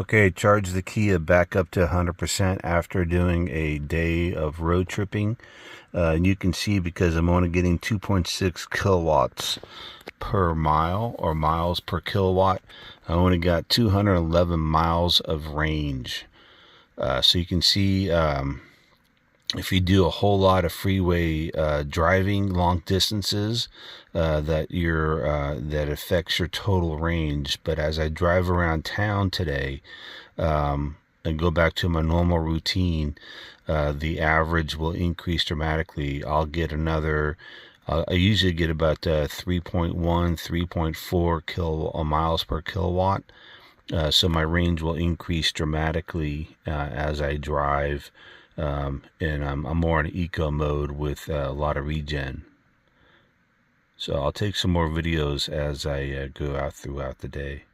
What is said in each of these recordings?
Okay, charge the Kia back up to 100% after doing a day of road tripping. And you can see because I'm only getting 2.6 kilowatts per mile, or miles per kilowatt, I only got 211 miles of range. So you can see if you do a whole lot of freeway driving long distances, that affects your total range. But as I drive around town today and go back to my normal routine, the average will increase dramatically. I'll get another. I usually get about 3.1, 3.4 miles per kilowatt. So my range will increase dramatically as I drive. And I'm more in eco mode with a lot of regen. So I'll take some more videos as I go out throughout the day.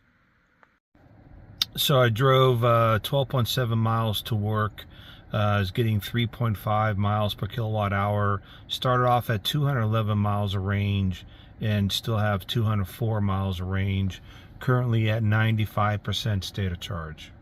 So I drove 12.7 miles to work. I was getting 3.5 miles per kilowatt hour. Started off at 211 miles of range and still have 204 miles of range. Currently at 95% state of charge.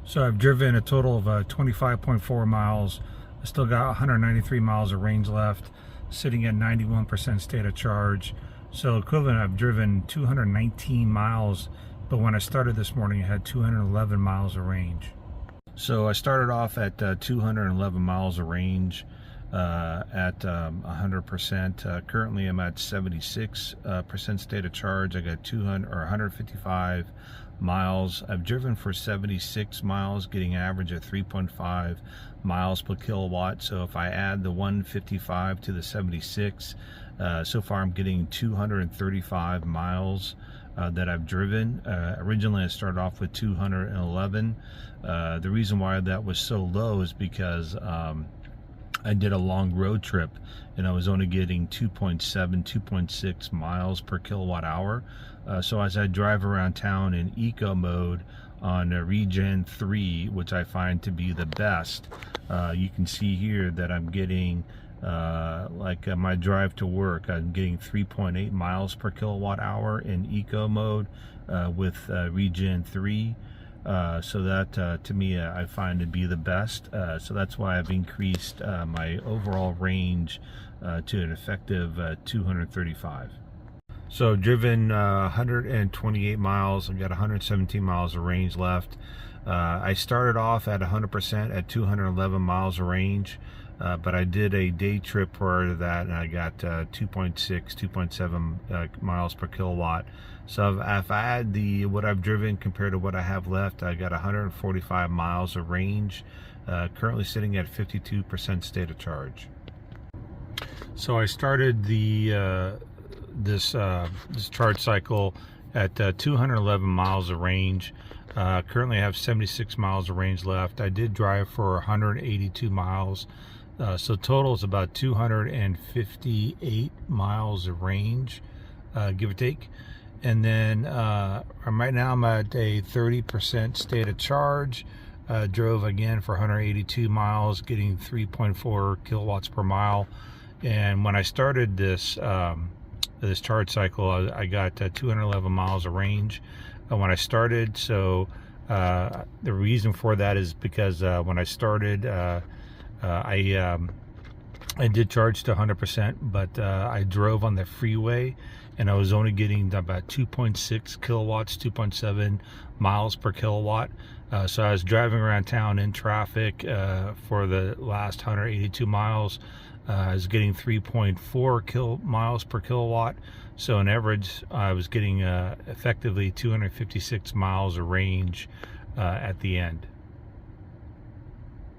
So I've driven a total of 25.4 miles. I still got 193 miles of range left, sitting at 91% state of charge. So equivalent, I've driven 219 miles, but when I started this morning, I had 211 miles of range. So I started off at 211 miles of range at 100%. Currently, I'm at 76% state of charge. I got 155 miles. I've driven for 76 miles, getting an average of 3.5 miles per kilowatt. So if I add the 155 to the 76, so far I'm getting 235 miles that I've driven. Originally I started off with 211. The reason why that was so low is because I did a long road trip and I was only getting 2.6 miles per kilowatt hour. So as I drive around town in eco mode on Regen 3, which I find to be the best, you can see here that I'm getting my drive to work, I'm getting 3.8 miles per kilowatt hour in eco mode with Regen 3. So that to me I find to be the best. So that's why I've increased my overall range to an effective 235. So I've driven 128 miles. I've got 117 miles of range left. I started off at 100% at 211 miles of range, but I did a day trip prior to that, and I got 2.7 miles per kilowatt. So if I add what I've driven compared to what I have left, I got 145 miles of range, currently sitting at 52% state of charge. So I started this charge cycle at 211 miles of range. Currently I have 76 miles of range left. I did drive for 182 miles. So total is about 258 miles of range, give or take. And then right now I'm at a 30% state of charge. Drove again for 182 miles, getting 3.4 kilowatts per mile. And when I started this charge cycle, I got 211 miles of range when I started. So the reason for that is because when I started, I did charge to 100%, but I drove on the freeway and I was only getting about 2.6 kilowatts, 2.7 miles per kilowatt. So I was driving around town in traffic for the last 182 miles. I was getting 3.4 miles per kilowatt. So on average, I was getting effectively 256 miles of range at the end.